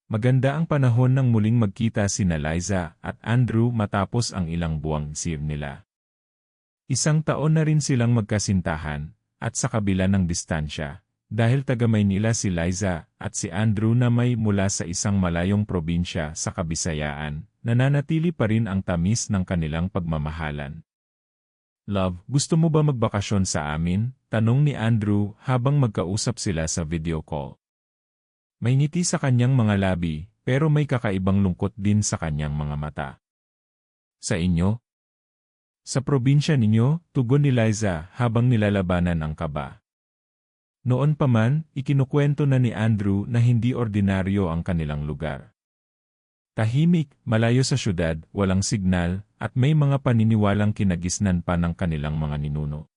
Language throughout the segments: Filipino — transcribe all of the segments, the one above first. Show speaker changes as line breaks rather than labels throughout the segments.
Maganda ang panahon nang muling magkita sina Liza at Andrew matapos ang ilang buwang sir nila. Isang taon na rin silang magkasintahan, at sa kabila ng distansya, dahil taga-Maynila si Liza at si Andrew na may mula sa isang malayong probinsya sa Kabisayaan, nananatili pa rin ang tamis ng kanilang pagmamahalan. Love, gusto mo ba magbakasyon sa amin? Tanong ni Andrew habang magkausap sila sa video call. May ngiti sa kanyang mga labi, pero may kakaibang lungkot din sa kanyang mga mata. Sa inyo? Sa probinsya ninyo, tugon ni Liza habang nilalabanan ang kaba. Noon pa man, ikinukwento na ni Andrew na hindi ordinaryo ang kanilang lugar. Tahimik, malayo sa syudad, walang signal, at may mga paniniwalang kinagisnan pa ng kanilang mga ninuno.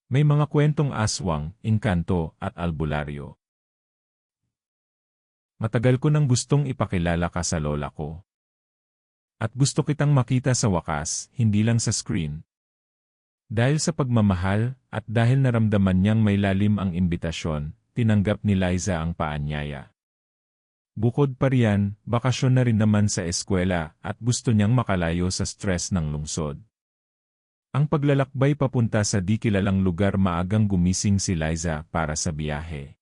May mga kwentong aswang, engkanto, at albularyo. Matagal ko nang gustong ipakilala ka sa lola ko. At gusto kitang makita sa wakas, hindi lang sa screen. Dahil sa pagmamahal, at dahil naramdaman niyang may lalim ang imbitasyon, tinanggap ni Liza ang paanyaya. Bukod pa riyan, bakasyon na rin naman sa eskwela at gusto niyang makalayo sa stress ng lungsod. Ang paglalakbay papunta sa di kilalang lugar maagang gumising si Liza para sa biyahe.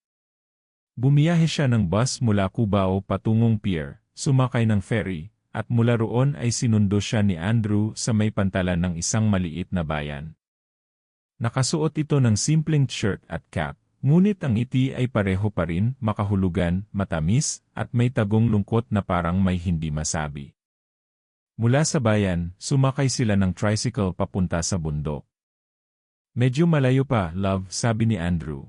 Bumiyahe siya ng bus mula Cubao patungong pier, sumakay ng ferry, at mula roon ay sinundo siya ni Andrew sa may pantalan ng isang maliit na bayan. Nakasuot ito ng simpleng shirt at cap, ngunit ang ngiti ay pareho pa rin, makahulugan, matamis, at may tagong lungkot na parang may hindi masabi. Mula sa bayan, sumakay sila ng tricycle papunta sa bundok. Medyo malayo pa, love, sabi ni Andrew.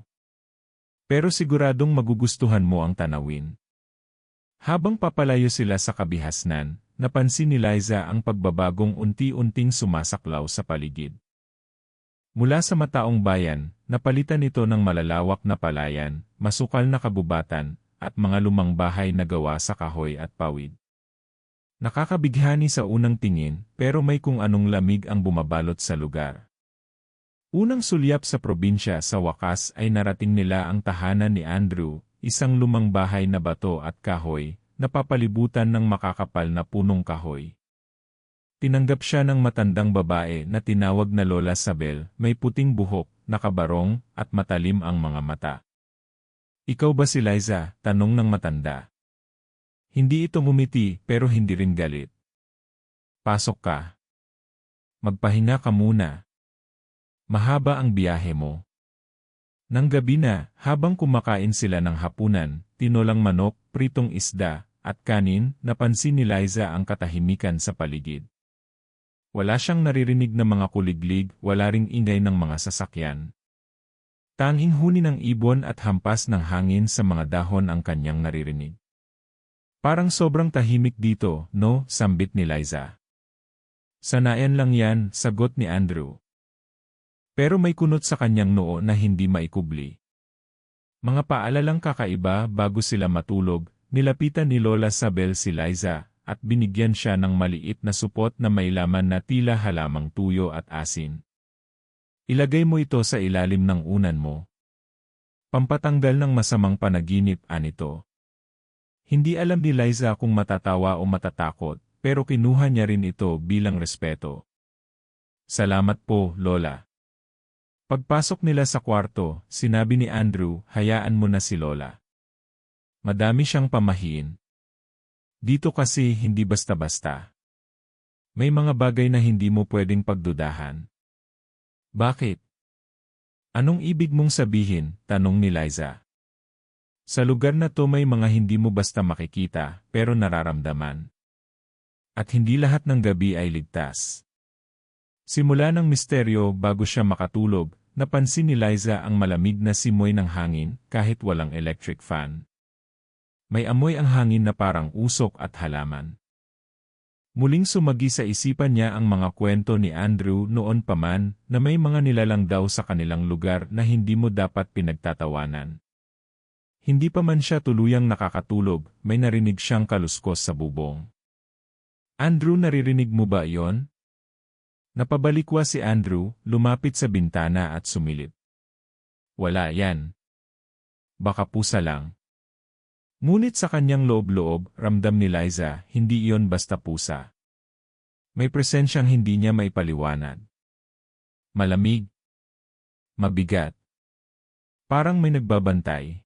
Pero siguradong magugustuhan mo ang tanawin. Habang papalayo sila sa kabihasnan, napansin ni Liza ang pagbabagong unti-unting sumasaklaw sa paligid. Mula sa mataong bayan, napalitan ito ng malalawak na palayan, masukal na kabubatan, at mga lumang bahay na gawa sa kahoy at pawid. Nakakabighani sa unang tingin, pero may kung anong lamig ang bumabalot sa lugar. Unang sulyap sa probinsya sa wakas ay narating nila ang tahanan ni Andrew, isang lumang bahay na bato at kahoy, napapalibutan ng makakapal na punong kahoy. Tinanggap siya ng matandang babae na tinawag na Lola Sabel, may puting buhok, nakabarong, at matalim ang mga mata. Ikaw ba si Liza? Tanong ng matanda. Hindi ito ngumiti, pero hindi rin galit. Pasok ka. Magpahinga ka muna. Mahaba ang biyahe mo. Nang gabi na, habang kumakain sila ng hapunan, tinolang manok, pritong isda, at kanin, napansin ni Liza ang katahimikan sa paligid. Wala siyang naririnig na mga kuliglig, wala ring ingay ng mga sasakyan. Tanging huni ng ibon at hampas ng hangin sa mga dahon ang kanyang naririnig. Parang sobrang tahimik dito, no? Sambit ni Liza. Sanayan lang yan, sagot ni Andrew. Pero may kunot sa kanyang noo na hindi maikubli. Mga paalalang kakaiba bago sila matulog, nilapitan ni Lola Sabel si Liza, at binigyan siya ng maliit na supot na may laman na tila halamang tuyo at asin. Ilagay mo ito sa ilalim ng unan mo. Pampatanggal ng masamang panaginip, anito. Hindi alam ni Liza kung matatawa o matatakot, pero kinuha niya rin ito bilang respeto. Salamat po, Lola. Pagpasok nila sa kwarto, sinabi ni Andrew, hayaan mo na si Lola. Madami siyang pamahiin. Dito kasi hindi basta-basta. May mga bagay na hindi mo pwedeng pagdudahan. Bakit? Anong ibig mong sabihin? Tanong ni Liza. Sa lugar na to may mga hindi mo basta makikita, pero nararamdaman. At hindi lahat ng gabi ay ligtas. Simula ng misteryo bago siya makatulog, napansin ni Liza ang malamig na simoy ng hangin kahit walang electric fan. May amoy ang hangin na parang usok at halaman. Muling sumagi sa isipan niya ang mga kwento ni Andrew noon pa man na may mga nilalang daw sa kanilang lugar na hindi mo dapat pinagtatawanan. Hindi pa man siya tuluyang nakakatulog, may narinig siyang kaluskos sa bubong. Andrew, naririnig mo ba iyon? Napabalikwa si Andrew, lumapit sa bintana at sumilip. Wala yan. Baka pusa lang. Ngunit sa kanyang loob-loob, ramdam ni Liza, hindi iyon basta pusa. May presensyang hindi niya maipaliwanag. Malamig. Mabigat. Parang may nagbabantay.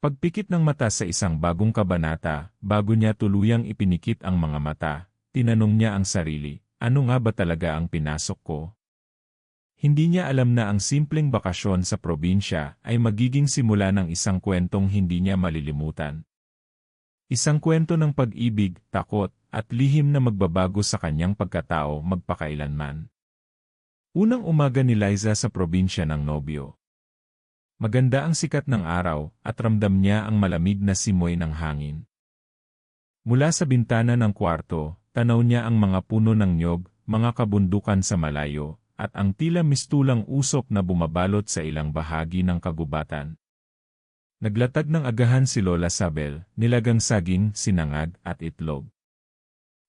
Pagpikit ng mata sa isang bagong kabanata, bago niya tuluyang ipinikit ang mga mata, tinanong niya ang sarili, ano nga ba talaga ang pinasok ko? Hindi niya alam na ang simpleng bakasyon sa probinsya ay magiging simula ng isang kwentong hindi niya malilimutan. Isang kwento ng pag-ibig, takot, at lihim na magbabago sa kanyang pagkatao magpakailanman. Unang umaga ni Liza sa probinsya ng nobyo. Maganda ang sikat ng araw at ramdam niya ang malamig na simoy ng hangin. Mula sa bintana ng kwarto, tanaw niya ang mga puno ng niyog, mga kabundukan sa malayo, at ang tila mistulang usok na bumabalot sa ilang bahagi ng kagubatan. Naglatag ng agahan si Lola Sabel, nilagang saging, sinangag, at itlog.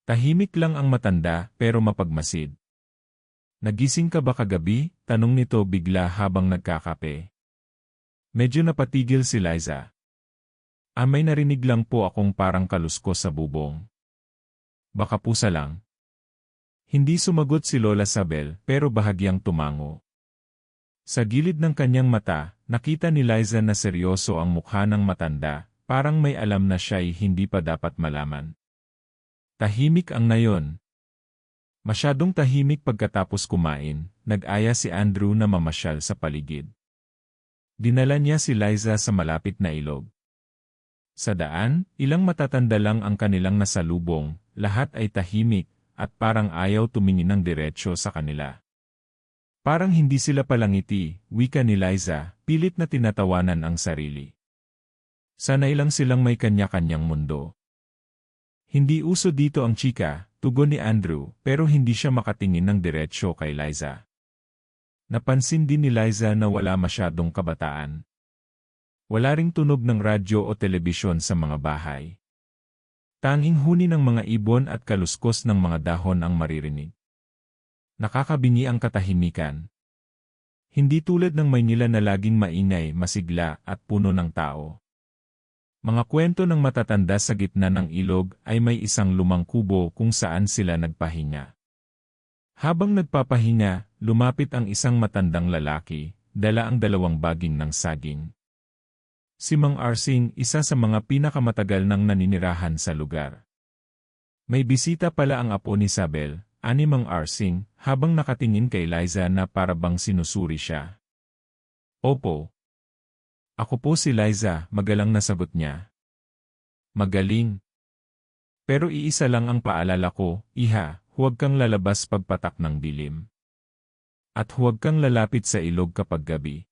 Tahimik lang ang matanda pero mapagmasid. Nagising ka ba kagabi? Tanong nito bigla habang nagkakape. Medyo napatigil si Liza. May narinig lang po akong parang kaluskos sa bubong. Baka pusa lang. Hindi sumagot si Lola Sabel pero bahagyang tumango. Sa gilid ng kanyang mata, nakita ni Liza na seryoso ang mukha ng matanda, parang may alam na siya'y hindi pa dapat malaman. Tahimik ang nayon. Masyadong tahimik pagkatapos kumain, nag-aya si Andrew na mamasyal sa paligid. Dinala niya si Liza sa malapit na ilog. Sa daan, ilang matatanda lang ang kanilang nasalubong, lahat ay tahimik, at parang ayaw tumingin ng diretsyo sa kanila. Parang hindi sila palangiti, wika ni Liza, pilit na tinatawanan ang sarili. Sanay lang silang may kanya-kanyang mundo. Hindi uso dito ang chika, tugon ni Andrew, pero hindi siya makatingin ng diretsyo kay Liza. Napansin din ni Liza na wala masyadong kabataan. Wala ring tunog ng radyo o telebisyon sa mga bahay. Tanging huni ng mga ibon at kaluskos ng mga dahon ang maririnig. Nakakabingi ang katahimikan. Hindi tulad ng Maynila na laging maingay, masigla at puno ng tao. Mga kwento ng matatanda sa gitna ng ilog ay may isang lumang kubo kung saan sila nagpahinga. Habang nagpapahinga, lumapit ang isang matandang lalaki, dala ang 2 baging ng saging. Si Mang Arsing, isa sa mga pinakamatagal nang naninirahan sa lugar. May bisita pala ang apo ni Sabel, ani Mang Arsing, habang nakatingin kay Liza na parabang sinusuri siya. Opo. Ako po si Liza, magalang na sagot niya. Magaling. Pero iisa lang ang paalala ko, iha, huwag kang lalabas pagpatak ng dilim. At huwag kang lalapit sa ilog kapag gabi.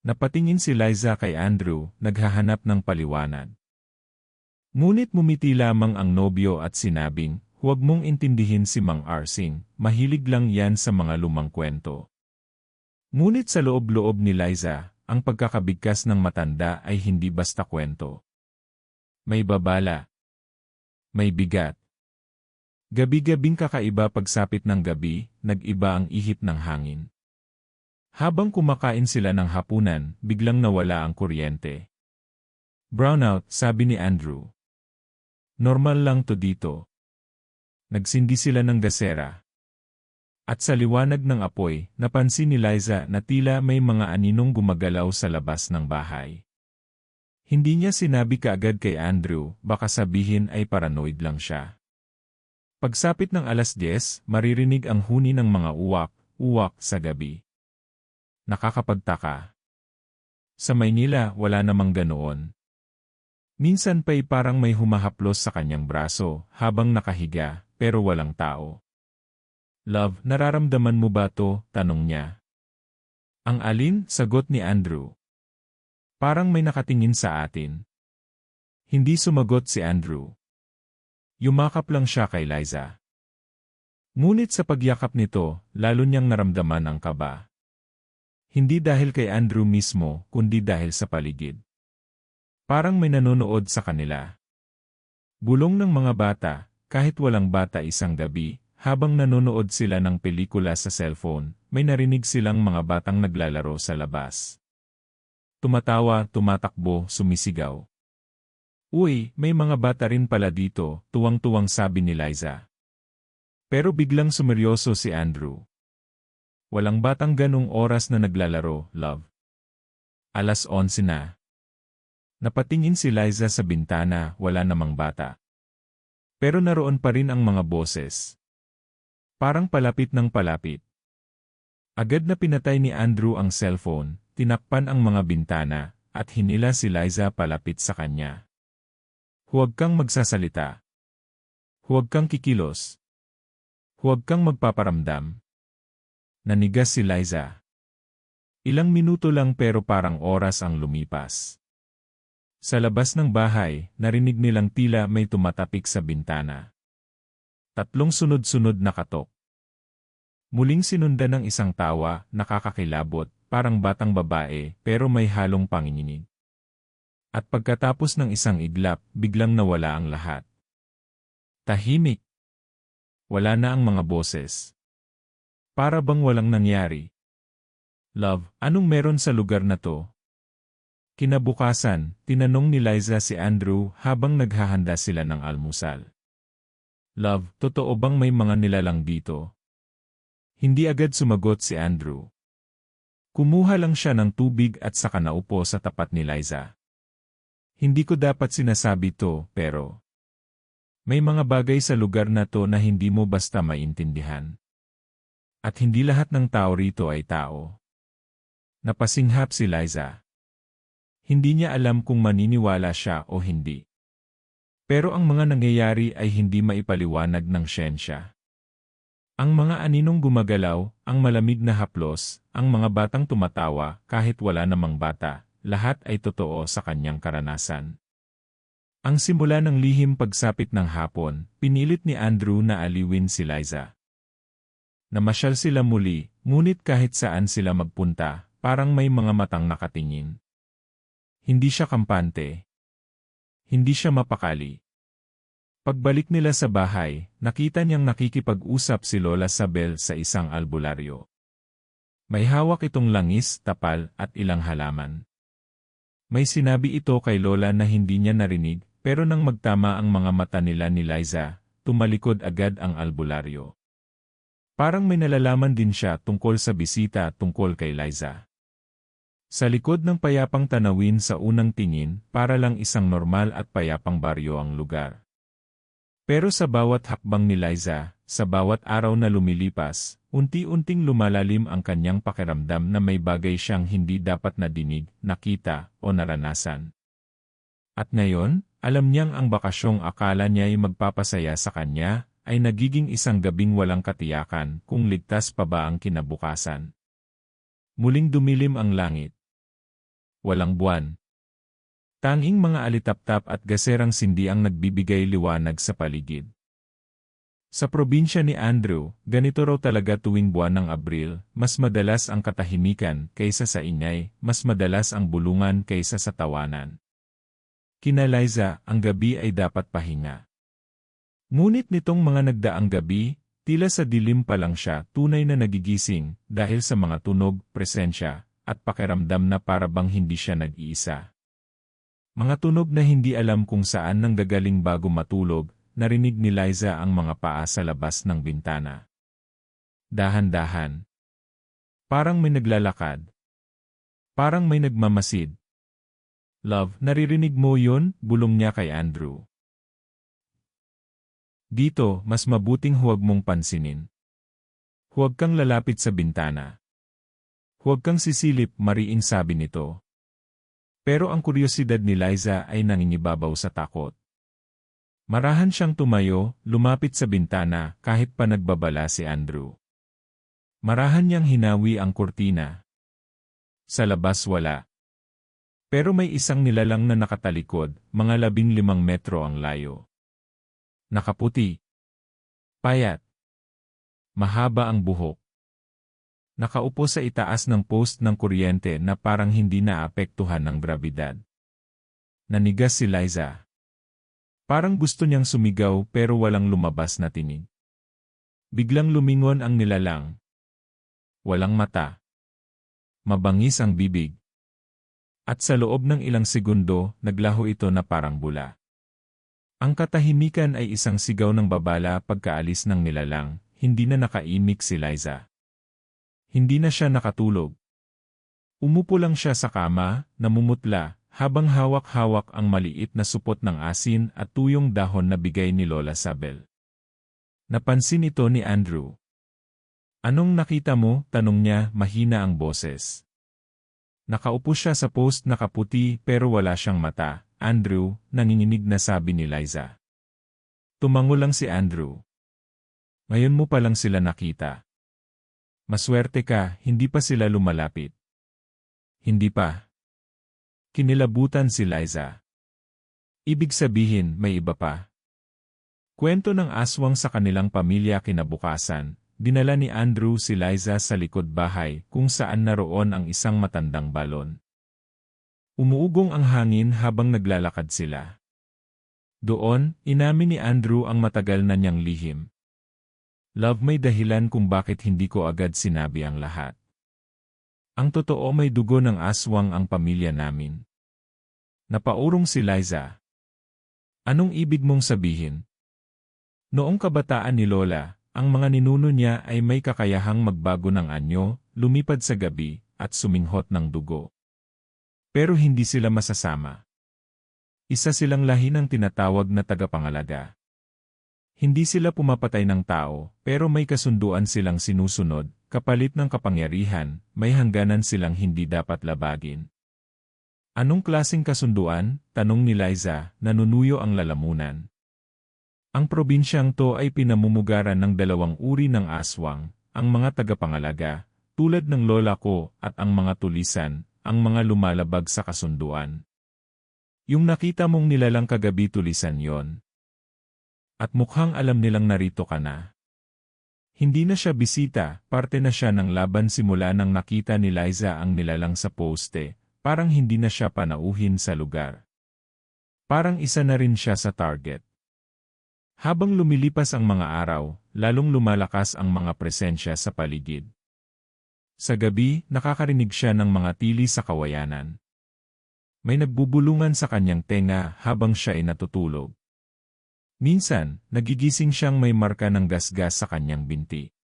Napatingin si Liza kay Andrew, naghahanap ng paliwanag. Ngunit mumiti lamang ang nobyo at sinabing, huwag mong intindihin si Mang Arsing, mahilig lang yan sa mga lumang kwento. Ngunit sa loob-loob ni Liza, ang pagkakabigkas ng matanda ay hindi basta kwento. May babala. May bigat. Gabi-gabing kakaiba pagsapit ng gabi, nag-iba ang ihip ng hangin. Habang kumakain sila ng hapunan, biglang nawala ang kuryente. Brownout, sabi ni Andrew. Normal lang to dito. Nagsindi sila ng gasera. At sa liwanag ng apoy, napansin ni Liza na tila may mga aninong gumagalaw sa labas ng bahay. Hindi niya sinabi kaagad kay Andrew, baka sabihin ay paranoid lang siya. Pagsapit ng 10:00, maririnig ang huni ng mga uwak sa gabi. Nakakapagtaka. Sa Maynila, wala namang ganoon. Minsan pa'y parang may humahaplos sa kanyang braso habang nakahiga, pero walang tao. Love, nararamdaman mo ba to? Tanong niya. Ang alin? Sagot ni Andrew. Parang may nakatingin sa atin. Hindi sumagot si Andrew. Yumakap lang siya kay Liza. Ngunit sa pagyakap nito, lalo niyang naramdaman ang kaba. Hindi dahil kay Andrew mismo, kundi dahil sa paligid. Parang may nanonood sa kanila. Bulong ng mga bata, kahit walang bata isang gabi, habang nanonood sila ng pelikula sa cellphone, may narinig silang mga batang naglalaro sa labas. Tumatawa, tumatakbo, sumisigaw. Uy, may mga bata rin pala dito, tuwang-tuwang sabi ni Liza. Pero biglang sumeryoso si Andrew. Walang batang ganong oras na naglalaro, love. 11:00 na. Napatingin si Liza sa bintana, wala namang bata. Pero naroon pa rin ang mga boses. Parang palapit ng palapit. Agad na pinatay ni Andrew ang cellphone, tinakpan ang mga bintana, at hinila si Liza palapit sa kanya. Huwag kang magsasalita. Huwag kang kikilos. Huwag kang magpaparamdam. Nanigas si Liza. Ilang minuto lang pero parang oras ang lumipas. Sa labas ng bahay, narinig nilang tila may tumatapik sa bintana. 3 sunod-sunod na katok. Muling sinundan ng isang tawa, nakakakilabot, parang batang babae, pero may halong panginginig. At pagkatapos ng isang iglap, biglang nawala ang lahat. Tahimik. Wala na ang mga boses. Para bang walang nangyari. Love, anong meron sa lugar na to? Kinabukasan, tinanong ni Liza si Andrew habang naghahanda sila ng almusal. Love, totoo bang may mga nilalang dito? Hindi agad sumagot si Andrew. Kumuha lang siya ng tubig at saka naupo sa tapat ni Liza. Hindi ko dapat sinasabi to, pero may mga bagay sa lugar na to na hindi mo basta maintindihan. At hindi lahat ng tao rito ay tao. Napasinghap si Liza. Hindi niya alam kung maniniwala siya o hindi. Pero ang mga nangyayari ay hindi maipaliwanag ng siyensya. Ang mga aninong gumagalaw, ang malamig na haplos, ang mga batang tumatawa kahit wala namang bata, lahat ay totoo sa kanyang karanasan. Ang simula ng lihim pagsapit ng hapon, pinilit ni Andrew na aliwin si Liza. Namasyal sila muli, ngunit kahit saan sila magpunta, parang may mga matang nakatingin. Hindi siya kampante. Hindi siya mapakali. Pagbalik nila sa bahay, nakita niyang nakikipag-usap si Lola Sabel sa isang albularyo. May hawak itong langis, tapal, at ilang halaman. May sinabi ito kay Lola na hindi niya narinig, pero nang magtama ang mga mata nila ni Liza, tumalikod agad ang albularyo. Parang may nalalaman din siya tungkol sa bisita tungkol kay Liza. Sa likod ng payapang tanawin sa unang tingin, para lang isang normal at payapang baryo ang lugar. Pero sa bawat hakbang ni Liza, sa bawat araw na lumilipas, unti-unting lumalalim ang kanyang pakiramdam na may bagay siyang hindi dapat na dinig, nakita, o naranasan. At ngayon, alam niyang ang bakasyong akala niya ay magpapasaya sa kanya, ay nagiging isang gabing walang katiyakan kung ligtas pa ba ang kinabukasan. Muling dumilim ang langit. Walang buwan. Tanging mga alitaptap at gaserang sindi ang nagbibigay liwanag sa paligid. Sa probinsya ni Andrew, ganito raw talaga tuwing buwan ng Abril, mas madalas ang katahimikan kaysa sa ingay, mas madalas ang bulungan kaysa sa tawanan. Kina Liza, ang gabi ay dapat pahinga. Ngunit nitong mga nagdaang gabi, tila sa dilim pa lang siya tunay na nagigising dahil sa mga tunog, presensya, at pakiramdam na para bang hindi siya nag-iisa. Mga tunog na hindi alam kung saan nanggagaling bago matulog, narinig ni Liza ang mga paa sa labas ng bintana. Dahan-dahan. Parang may naglalakad. Parang may nagmamasid. Love, naririnig mo yun? Bulong niya kay Andrew. Dito, mas mabuting huwag mong pansinin. Huwag kang lalapit sa bintana. Huwag kang sisilip, mariin sabi nito. Pero ang kuryosidad ni Liza ay nangingibabaw sa takot. Marahan siyang tumayo, lumapit sa bintana kahit pa nagbabala si Andrew. Marahan niyang hinawi ang kurtina. Sa labas wala. Pero may isang nilalang na nakatalikod, mga 15 metro ang layo. Nakaputi. Payat. Mahaba ang buhok. Nakaupo sa itaas ng post ng kuryente na parang hindi naapektuhan ng grabidad. Nanigas si Liza. Parang gusto niyang sumigaw pero walang lumabas na tinig. Biglang lumingon ang nilalang. Walang mata. Mabangis ang bibig. At sa loob ng ilang segundo, naglaho ito na parang bula. Ang katahimikan ay isang sigaw ng babala pagkaalis ng nilalang, hindi na nakaimik si Liza. Hindi na siya nakatulog. Umupo lang siya sa kama, namumutla, habang hawak-hawak ang maliit na supot ng asin at tuyong dahon na bigay ni Lola Sabel. Napansin ito ni Andrew. "Anong nakita mo?" tanong niya, mahina ang boses. Nakaupo siya sa post na kaputi pero wala siyang mata. "Andrew," nanginginig na sabi ni Liza. Tumango lang si Andrew. "Ngayon mo pa lang sila nakita. Maswerte ka, hindi pa sila lumalapit." "Hindi pa." Kinilabutan si Liza. "Ibig sabihin, may iba pa?" Kwento ng aswang sa kanilang pamilya kinabukasan, dinala ni Andrew si Liza sa likod bahay kung saan naroon ang isang matandang balon. Umuugong ang hangin habang naglalakad sila. Doon, inamin ni Andrew ang matagal na niyang lihim. "Love, may dahilan kung bakit hindi ko agad sinabi ang lahat. Ang totoo, may dugo ng aswang ang pamilya namin." Napaurong si Liza. "Anong ibig mong sabihin?" Noong kabataan ni Lola, ang mga ninuno niya ay may kakayahang magbago ng anyo, lumipad sa gabi, at suminghot ng dugo. Pero hindi sila masasama. Isa silang lahi ng tinatawag na tagapangalaga. Hindi sila pumapatay ng tao, pero may kasunduan silang sinusunod, kapalit ng kapangyarihan, may hangganan silang hindi dapat labagin. "Anong klaseng kasunduan?" tanong ni Liza, nanunuyo ang lalamunan. Ang probinsyang to ay pinamumugaran ng dalawang uri ng aswang, ang mga tagapangalaga, tulad ng lola ko, at ang mga tulisan, ang mga lumalabag sa kasunduan. Yung nakita mong nilalang kagabi, tulisan yon. At mukhang alam nilang narito ka na. Hindi na siya bisita, parte na siya ng laban simula nang nakita ni Liza ang nilalang sa poste, parang hindi na siya panauhin sa lugar. Parang isa na rin siya sa target. Habang lumilipas ang mga araw, lalong lumalakas ang mga presensya sa paligid. Sa gabi, nakakarinig siya ng mga tili sa kawayanan. May nagbubulungan sa kanyang tenga habang siya ay natutulog. Minsan, nagigising siyang may marka ng gasgas sa kanyang binti.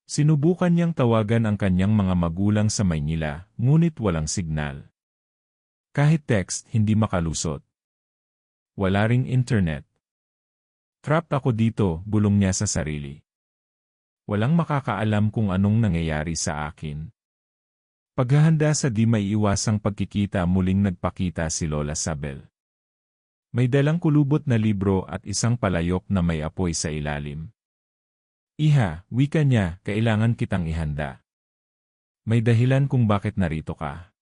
Sinubukan niyang tawagan ang kanyang mga magulang sa Maynila, ngunit walang signal. Kahit text, hindi makalusot. Wala ring internet. "Trapped ako dito," bulong niya sa sarili. "Walang makakaalam kung anong nangyayari sa akin." Paghahanda sa di maiiwasang pagkikita, muling nagpakita si Lola Sabel. May dalang kulubot na libro at isang palayok na may apoy sa ilalim. "Iha," wika niya, "kailangan kitang ihanda. May dahilan kung bakit narito ka.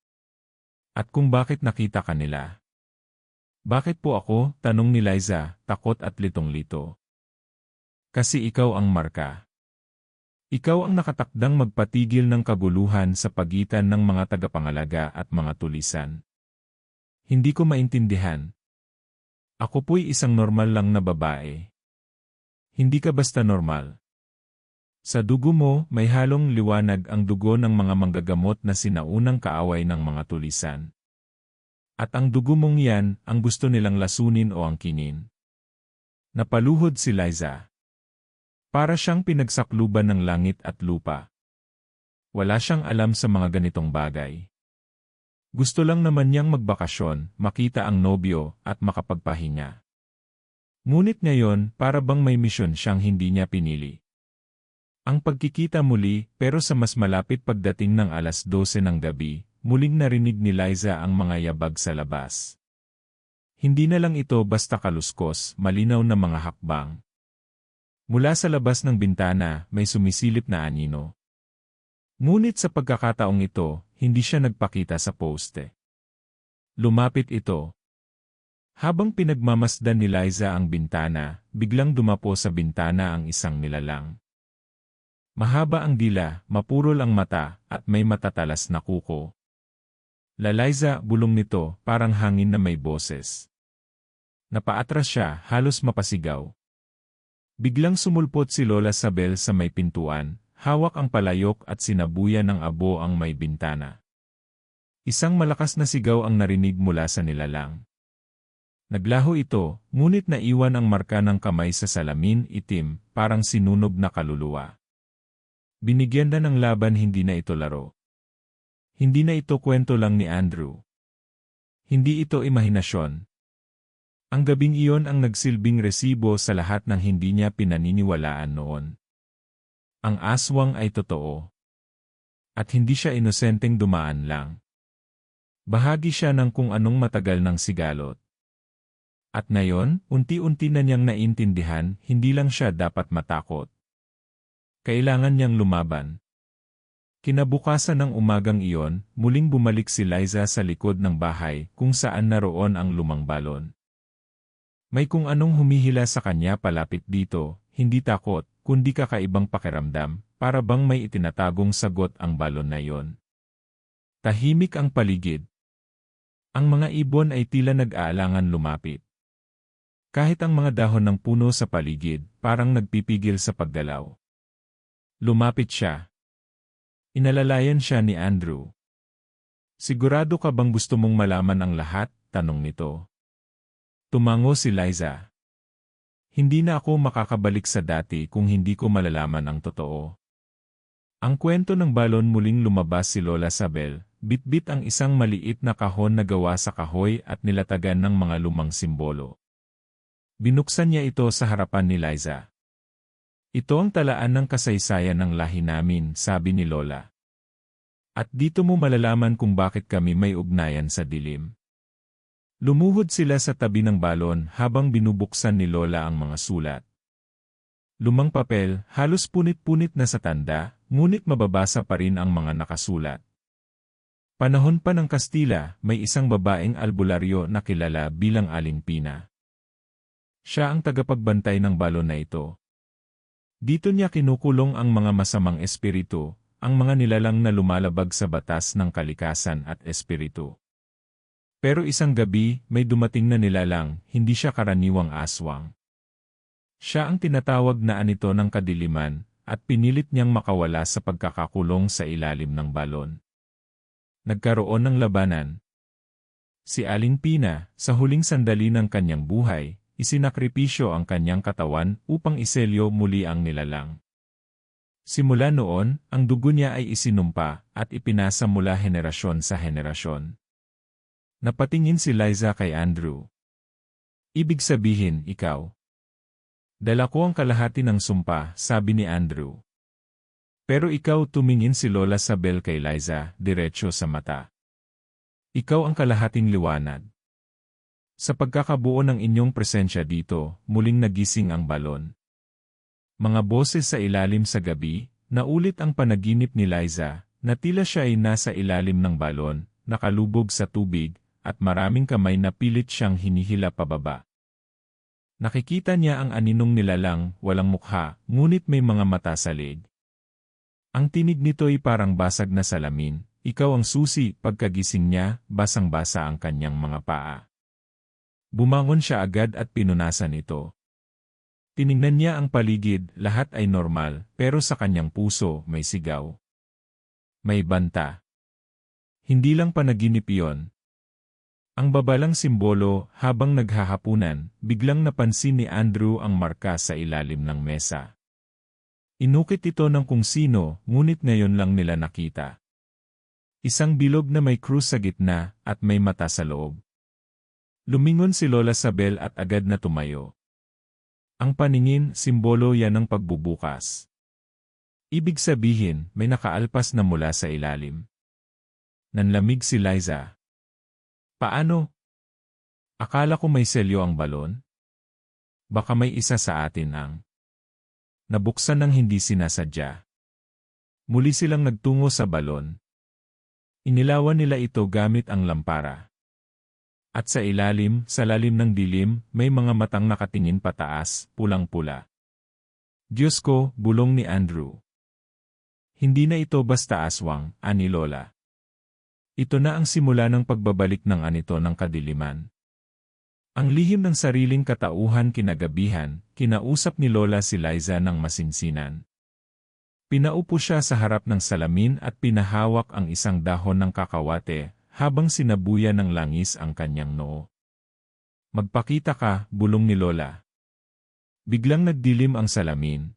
At kung bakit nakita ka nila." "Bakit po ako?" tanong ni Liza, takot at litong-lito. "Kasi ikaw ang marka. Ikaw ang nakatakdang magpatigil ng kaguluhan sa pagitan ng mga tagapangalaga at mga tulisan." "Hindi ko maintindihan. Ako po'y isang normal lang na babae." "Hindi ka basta normal. Sa dugo mo, may halong liwanag, ang dugo ng mga manggagamot na sinaunang kaaway ng mga tulisan. At ang dugo mong yan, ang gusto nilang lasunin o angkinin." Napaluhod si Liza. Para siyang pinagsakluban ng langit at lupa. Wala siyang alam sa mga ganitong bagay. Gusto lang naman niyang magbakasyon, makita ang nobyo, at makapagpahinga. Ngunit ngayon, para bang may misyon siyang hindi niya pinili. Ang pagkikita muli, pero sa mas malapit pagdating ng 12:00 ng gabi, muling narinig ni Liza ang mga yabag sa labas. Hindi na lang ito basta kaluskos, malinaw na mga hakbang. Mula sa labas ng bintana, may sumisilip na anino. Ngunit sa pagkakataong ito, hindi siya nagpakita sa poste. Lumapit ito. Habang pinagmamasdan ni Liza ang bintana, biglang dumapo sa bintana ang isang nilalang. Mahaba ang dila, mapurol ang mata, at may matatalas na kuko. "La Liza," bulong nito, parang hangin na may boses. Napaatras siya, halos mapasigaw. Biglang sumulpot si Lola Sabel sa may pintuan, hawak ang palayok at sinabuyan ng abo ang may bintana. Isang malakas na sigaw ang narinig mula sa nilalang. Naglaho ito, ngunit naiwan ang marka ng kamay sa salamin itim, parang sinunog na kaluluwa. Binigyan na ng laban, hindi na ito laro. Hindi na ito kwento lang ni Andrew. Hindi ito imahinasyon. Ang gabing iyon ang nagsilbing resibo sa lahat ng hindi niya pinaniniwalaan noon. Ang aswang ay totoo. At hindi siya inosenteng dumaan lang. Bahagi siya ng kung anong matagal ng sigalot. At ngayon, unti-unti na niyang naintindihan, hindi lang siya dapat matakot. Kailangan niyang lumaban. Kinabukasan ng umagang iyon, muling bumalik si Liza sa likod ng bahay kung saan naroon ang lumang balon. May kung anong humihila sa kanya palapit dito, hindi takot, kundi kakaibang pakiramdam, para bang may itinatagong sagot ang balon na iyon. Tahimik ang paligid. Ang mga ibon ay tila nag-aalangan lumapit. Kahit ang mga dahon ng puno sa paligid, parang nagpipigil sa pagdalaw. Lumapit siya. Inalalayan siya ni Andrew. Sigurado ka bang gusto mong malaman ang lahat? Tanong nito. Tumango si Liza. Hindi na ako makakabalik sa dati kung hindi ko malalaman ang totoo. Ang kwento ng balon, muling lumabas si Lola Sabel, bitbit ang isang maliit na kahon na gawa sa kahoy at nilatagan ng mga lumang simbolo. Binuksan niya ito sa harapan ni Liza. Ito ang talaan ng kasaysayan ng lahi namin, sabi ni Lola. At dito mo malalaman kung bakit kami may ugnayan sa dilim. Lumuhod sila sa tabi ng balon habang binubuksan ni Lola ang mga sulat. Lumang papel, halos punit-punit na sa tanda, ngunit mababasa pa rin ang mga nakasulat. Panahon pa ng Kastila, may isang babaeng albularyo na kilala bilang Aling Pina. Siya ang tagapagbantay ng balon na ito. Dito niya kinukulong ang mga masamang espiritu, ang mga nilalang na lumalabag sa batas ng kalikasan at espiritu. Pero isang gabi, may dumating na nilalang, hindi siya karaniwang aswang. Siya ang tinatawag na anito ng kadiliman, at pinilit niyang makawala sa pagkakakulong sa ilalim ng balon. Nagkaroon ng labanan. Si Aling Pina, sa huling sandali ng kanyang buhay, isinakripisyo ang kanyang katawan upang iselyo muli ang nilalang. Simula noon, ang dugo niya ay isinumpa at ipinasa mula henerasyon sa henerasyon. Napatingin si Liza kay Andrew. Ibig sabihin, ikaw. Dala ko ang kalahati ng sumpa, sabi ni Andrew. Pero ikaw, tumingin si Lola Sabel kay Liza, diretso sa mata. Ikaw ang kalahating liwanag. Sa pagkakabuo ng inyong presensya dito, muling nagising ang balon. Mga boses sa ilalim sa gabi, naulit ang panaginip ni Liza, na tila siya ay nasa ilalim ng balon, nakalubog sa tubig, at maraming kamay na pilit siyang hinihila pababa. Nakikita niya ang aninong nilalang, walang mukha, ngunit may mga mata sa leeg. Ang tinig nito'y parang basag na salamin, ikaw ang susi. Pagkagising niya, basang-basa ang kanyang mga paa. Bumangon siya agad at pinunasan ito. Tiningnan niya ang paligid, lahat ay normal, pero sa kanyang puso may sigaw. May banta. Hindi lang panaginip iyon. Ang babalang simbolo, habang naghahapunan, biglang napansin ni Andrew ang marka sa ilalim ng mesa. Inukit ito ng kung sino, ngunit ngayon lang nila nakita. Isang bilog na may krus sa gitna, at may mata sa loob. Lumingon si Lola Sabel at agad na tumayo. Ang paningin, simbolo yan ng pagbubukas. Ibig sabihin, may nakaalpas na mula sa ilalim. Nanlamig si Liza. Paano? Akala ko may selyo ang balon? Baka may isa sa atin ang nabuksan ng hindi sinasadya. Muli silang nagtungo sa balon. Inilawan nila ito gamit ang lampara. At sa ilalim, sa lalim ng dilim, may mga matang nakatingin pataas, pulang-pula. Diyos ko, bulong ni Andrew. Hindi na ito basta aswang, ani Lola. Ito na ang simula ng pagbabalik ng anito ng kadiliman. Ang lihim ng sariling katauhan kinagabihan, kinausap ni Lola si Liza ng masinsinan. Pinaupo siya sa harap ng salamin at pinahawak ang isang dahon ng kakawate, habang sinabuyan ng langis ang kanyang noo. Magpakita ka, bulong ni Lola. Biglang nagdilim ang salamin.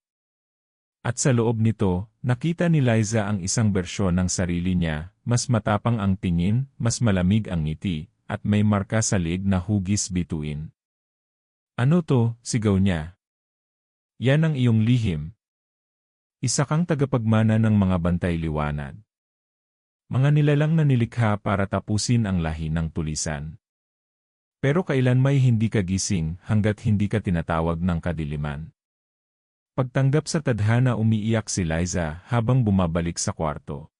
At sa loob nito, nakita ni Liza ang isang bersyon ng sarili niya, mas matapang ang tingin, mas malamig ang ngiti, at may marka sa leeg na hugis bituin. Ano to? Sigaw niya. Yan ang iyong lihim. Isa kang tagapagmana ng mga bantay liwanag. Mga nilalang na nilikha para tapusin ang lahi ng tulisan. Pero kailan may hindi ka gising hanggat hindi ka tinatawag ng kadiliman. Pagtanggap sa tadhana umiiyak si Liza habang bumabalik sa kwarto.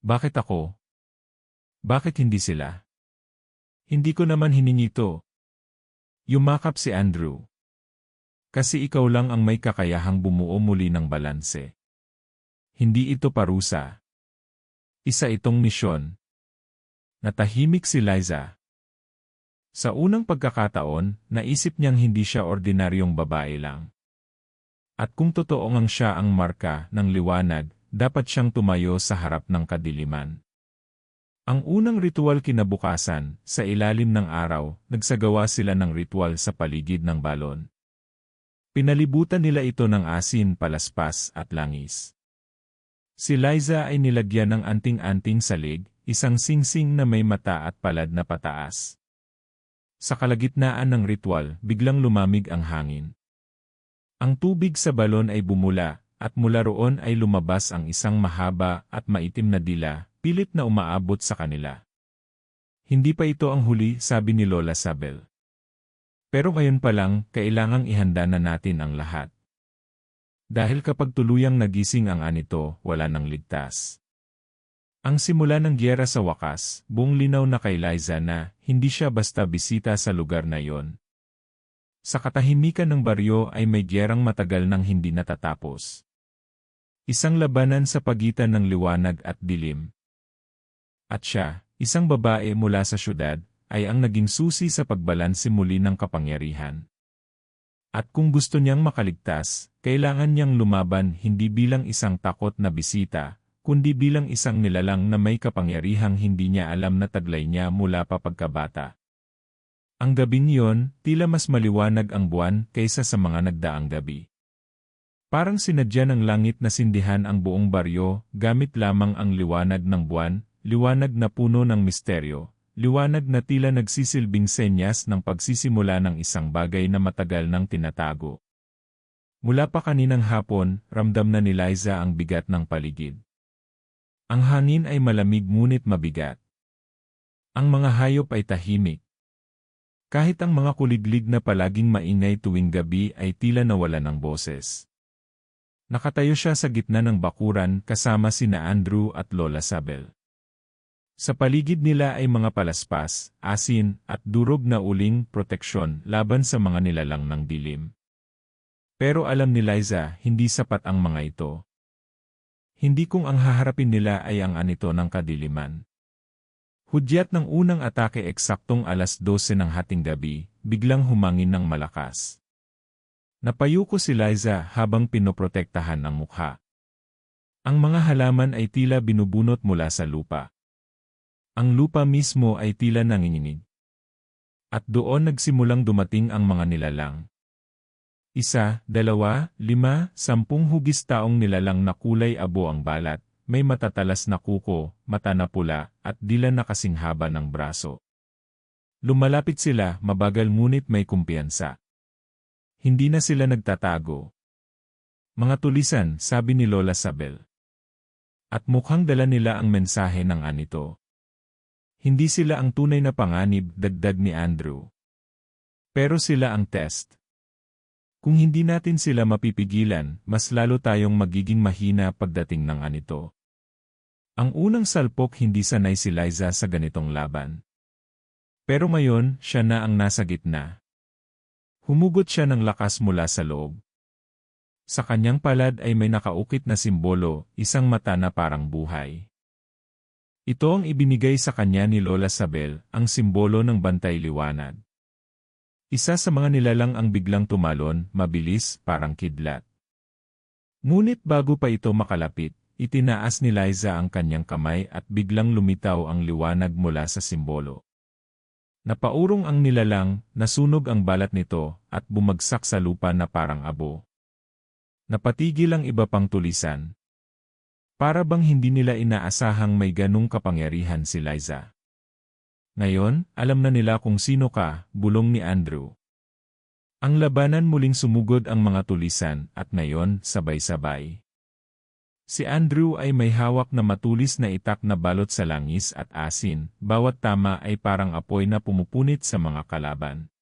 Bakit ako? Bakit hindi sila? Hindi ko naman hiningi to. Yumakap si Andrew. Kasi ikaw lang ang may kakayahang bumuo muli ng balanse. Hindi ito parusa. Isa itong misyon. Natahimik si Liza. Sa unang pagkakataon, naisip niyang hindi siya ordinaryong babae lang. At kung totoo ngang siya ang marka ng liwanag, dapat siyang tumayo sa harap ng kadiliman. Ang unang ritual kinabukasan, sa ilalim ng araw, nagsagawa sila ng ritual sa paligid ng balon. Pinalibutan nila ito ng asin, palaspas at langis. Si Liza ay nilagyan ng anting-anting sa leeg, isang singsing na may mata at palad na pataas. Sa kalagitnaan ng ritual, biglang lumamig ang hangin. Ang tubig sa balon ay bumula, at mula roon ay lumabas ang isang mahaba at maitim na dila, pilit na umaabot sa kanila. Hindi pa ito ang huli, sabi ni Lola Sabel. Pero ngayon pa lang, kailangang ihanda na natin ang lahat. Dahil kapag tuluyang nagising ang anito, wala nang ligtas. Ang simula ng giyera sa wakas, buong linaw na kay Liza na hindi siya basta bisita sa lugar na yon. Sa katahimikan ng baryo ay may giyerang matagal nang hindi natatapos. Isang labanan sa pagitan ng liwanag at dilim. At siya, isang babae mula sa syudad, ay ang naging susi sa pagbalanse muli ng kapangyarihan. At kung gusto niyang makaligtas, kailangan niyang lumaban hindi bilang isang takot na bisita, kundi bilang isang nilalang na may kapangyarihang hindi niya alam na taglay niya mula pa pagkabata. Ang gabing iyon, tila mas maliwanag ang buwan kaysa sa mga nagdaang gabi. Parang sinadya ng langit na sindihan ang buong baryo, gamit lamang ang liwanag ng buwan, liwanag na puno ng misteryo, liwanag na tila nagsisilbing senyas ng pagsisimula ng isang bagay na matagal nang tinatago. Mula pa kaninang hapon, ramdam na ni Liza ang bigat ng paligid. Ang hangin ay malamig ngunit mabigat. Ang mga hayop ay tahimik. Kahit ang mga kuliglig na palaging maingay tuwing gabi ay tila nawala ng boses. Nakatayo siya sa gitna ng bakuran kasama sina Andrew at Lola Sabel. Sa paligid nila ay mga palaspas, asin, at durog na uling proteksyon laban sa mga nilalang ng dilim. Pero alam ni Liza, hindi sapat ang mga ito. Hindi kung ang haharapin nila ay ang anito ng kadiliman. Hudyat ng unang atake eksaktong 12:00 ng hating gabi, biglang humangin ng malakas. Napayuko si Liza habang pinoprotektahan ang mukha. Ang mga halaman ay tila binubunot mula sa lupa. Ang lupa mismo ay tila nanginginig. At doon nagsimulang dumating ang mga nilalang. 1, 2, 5, 10 hugis taong nilalang na kulay abo ang balat. May matatalas na kuko, mata na pula, at dila na kasing haba ng braso. Lumalapit sila, mabagal ngunit may kumpiyansa. Hindi na sila nagtatago. Mga tulisan, sabi ni Lola Sabel. At mukhang dala nila ang mensahe ng anito. Hindi sila ang tunay na panganib, dagdag ni Andrew. Pero sila ang test. Kung hindi natin sila mapipigilan, mas lalo tayong magiging mahina pagdating ng anito. Ang unang salpok hindi sanay si Liza sa ganitong laban. Pero ngayon, siya na ang nasa gitna. Humugot siya ng lakas mula sa loob. Sa kanyang palad ay may nakaukit na simbolo, isang mata na parang buhay. Ito ang ibinigay sa kanya ni Lola Sabel, ang simbolo ng bantay liwanag. Isa sa mga nilalang ang biglang tumalon, mabilis, parang kidlat. Ngunit bago pa ito makalapit, itinaas ni Liza ang kanyang kamay at biglang lumitaw ang liwanag mula sa simbolo. Napaurong ang nilalang, nasunog ang balat nito, at bumagsak sa lupa na parang abo. Napatigil ang iba pang tulisan. Para bang hindi nila inaasahang may ganung kapangyarihan si Liza. Ngayon, alam na nila kung sino ka, bulong ni Andrew. Ang labanan muling sumugod ang mga tulisan, at ngayon, sabay-sabay. Si Andrew ay may hawak na matulis na itak na balot sa langis at asin, bawat tama ay parang apoy na pumupunit sa mga kalaban.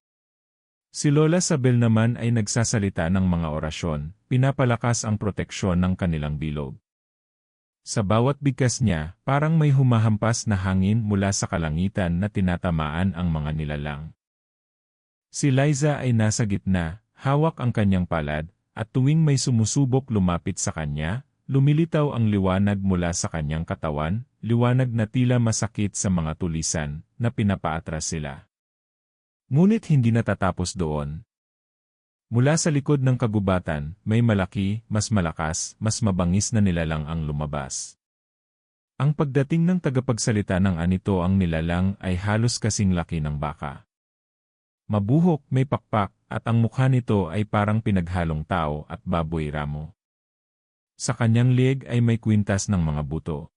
Si Lola Sabel naman ay nagsasalita ng mga orasyon, pinapalakas ang proteksyon ng kanilang bilog. Sa bawat bigkas niya, parang may humahampas na hangin mula sa kalangitan na tinatamaan ang mga nilalang. Si Liza ay nasa gitna, hawak ang kanyang palad, at tuwing may sumusubok lumapit sa kanya, lumilitaw ang liwanag mula sa kanyang katawan, liwanag na tila masakit sa mga tulisan, na pinapaatras sila. Ngunit hindi natatapos doon. Mula sa likod ng kagubatan, may malaki, mas malakas, mas mabangis na nilalang ang lumabas. Ang pagdating ng tagapagsalita ng anito ang nilalang ay halos kasing laki ng baka. Mabuhok, may pakpak, at ang mukha nito ay parang pinaghalong tao at baboy ramo. Sa kanyang leeg ay may kwintas ng mga buto.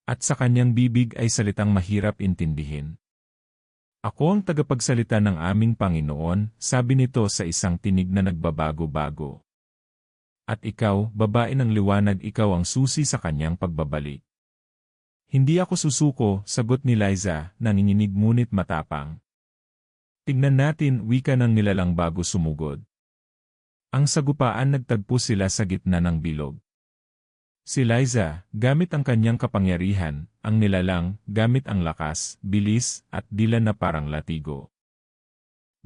At sa kanyang bibig ay salitang mahirap intindihin. Ako ang tagapagsalita ng aming Panginoon, sabi nito sa isang tinig na nagbabago-bago. At ikaw, babae ng liwanag, ikaw ang susi sa kanyang pagbabalik. Hindi ako susuko, sagot ni Liza, nanginginig ngunit matapang. Tignan natin, wika ng nilalang bago sumugod. Ang sagupaan nagtagpo sila sa gitna ng bilog. Si Liza, gamit ang kanyang kapangyarihan, ang nilalang, gamit ang lakas, bilis, at dila na parang latigo.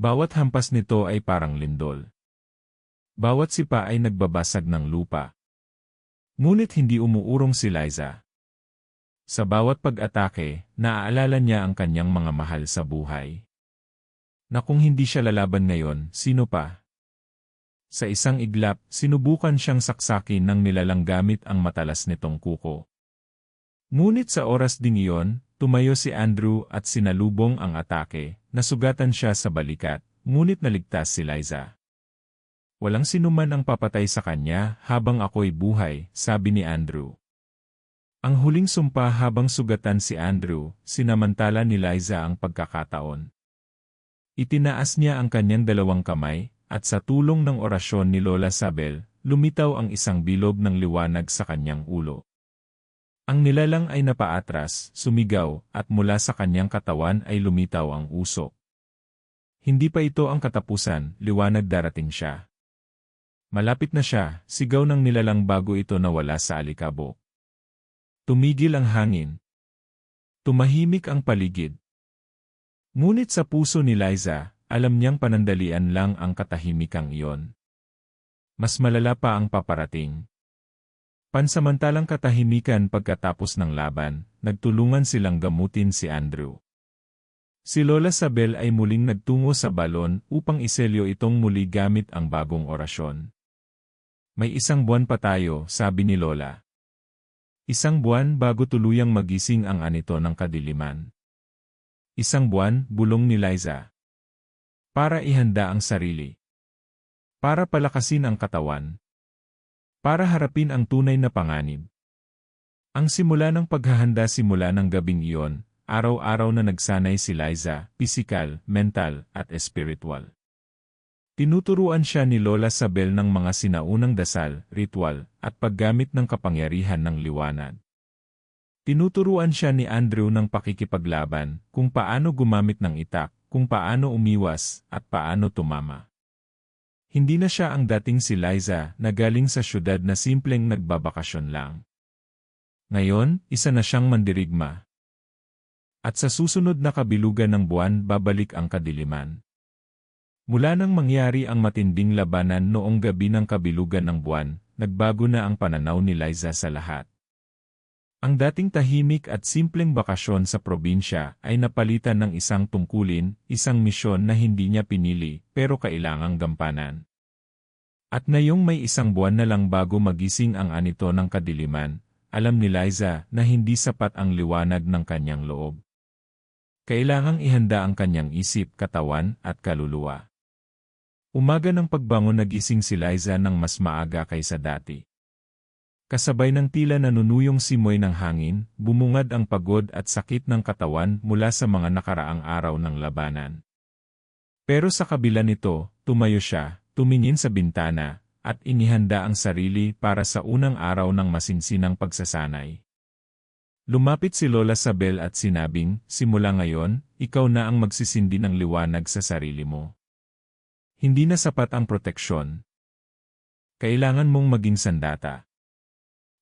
Bawat hampas nito ay parang lindol. Bawat sipa ay nagbabasag ng lupa. Ngunit hindi umuurong si Liza. Sa bawat pag-atake, naaalala niya ang kanyang mga mahal sa buhay. Na kung hindi siya lalaban ngayon, sino pa? Sa isang iglap, sinubukan siyang saksakin ng nilalang gamit ang matalas nitong kuko. Ngunit sa oras ding iyon, tumayo si Andrew at sinalubong ang atake, nasugatan siya sa balikat, ngunit naligtas si Liza. Walang sinuman ang papatay sa kanya habang ako'y buhay, sabi ni Andrew. Ang huling sumpa habang sugatan si Andrew, sinamantala ni Liza ang pagkakataon. Itinaas niya ang kanyang dalawang kamay, at sa tulong ng orasyon ni Lola Sabel, lumitaw ang isang bilog ng liwanag sa kanyang ulo. Ang nilalang ay napaatras, sumigaw, at mula sa kanyang katawan ay lumitaw ang usok. Hindi pa ito ang katapusan, liwanag darating siya. Malapit na siya, sigaw ng nilalang bago ito nawala sa alikabok. Tumigil ang hangin. Tumahimik ang paligid. Ngunit sa puso ni Liza, alam niyang panandalian lang ang katahimikang iyon. Mas malala pa ang paparating. Pansamantalang katahimikan pagkatapos ng laban, nagtulungan silang gamutin si Andrew. Si Lola Sabel ay muling nagtungo sa balon upang iselyo itong muli gamit ang bagong orasyon. May 1 buwan pa tayo, sabi ni Lola. 1 buwan bago tuluyang magising ang anito ng kadiliman. 1 buwan, bulong ni Liza. Para ihanda ang sarili. Para palakasin ang katawan. Para harapin ang tunay na panganib. Ang simula ng paghahanda simula ng gabing iyon, araw-araw na nagsanay si Liza, pisikal, mental, at espiritual. Tinuturuan siya ni Lola Sabel ng mga sinaunang dasal, ritual, at paggamit ng kapangyarihan ng liwanag. Tinuturuan siya ni Andrew ng pakikipaglaban, kung paano gumamit ng itak, kung paano umiwas, at paano tumama. Hindi na siya ang dating si Liza na galing sa syudad na simpleng nagbabakasyon lang. Ngayon, isa na siyang mandirigma. At sa susunod na kabilugan ng buwan babalik ang kadiliman. Mula nang mangyari ang matinding labanan noong gabi ng kabilugan ng buwan, nagbago na ang pananaw ni Liza sa lahat. Ang dating tahimik at simpleng bakasyon sa probinsya ay napalitan ng isang tungkulin, isang misyon na hindi niya pinili pero kailangang gampanan. At ngayong may 1 buwan na lang bago magising ang anito ng kadiliman, alam ni Liza na hindi sapat ang liwanag ng kanyang loob. Kailangang ihanda ang kanyang isip, katawan, at kaluluwa. Umaga ng pagbangon nagising si Liza ng mas maaga kaysa dati. Kasabay ng tila nanunuyong simoy ng hangin, bumungad ang pagod at sakit ng katawan mula sa mga nakaraang araw ng labanan. Pero sa kabila nito, tumayo siya, tumingin sa bintana, at inihanda ang sarili para sa unang araw ng masinsinang pagsasanay. Lumapit si Lola Sabel at sinabing, simula ngayon, ikaw na ang magsisindi ng liwanag sa sarili mo. Hindi na sapat ang proteksyon. Kailangan mong maging sandata.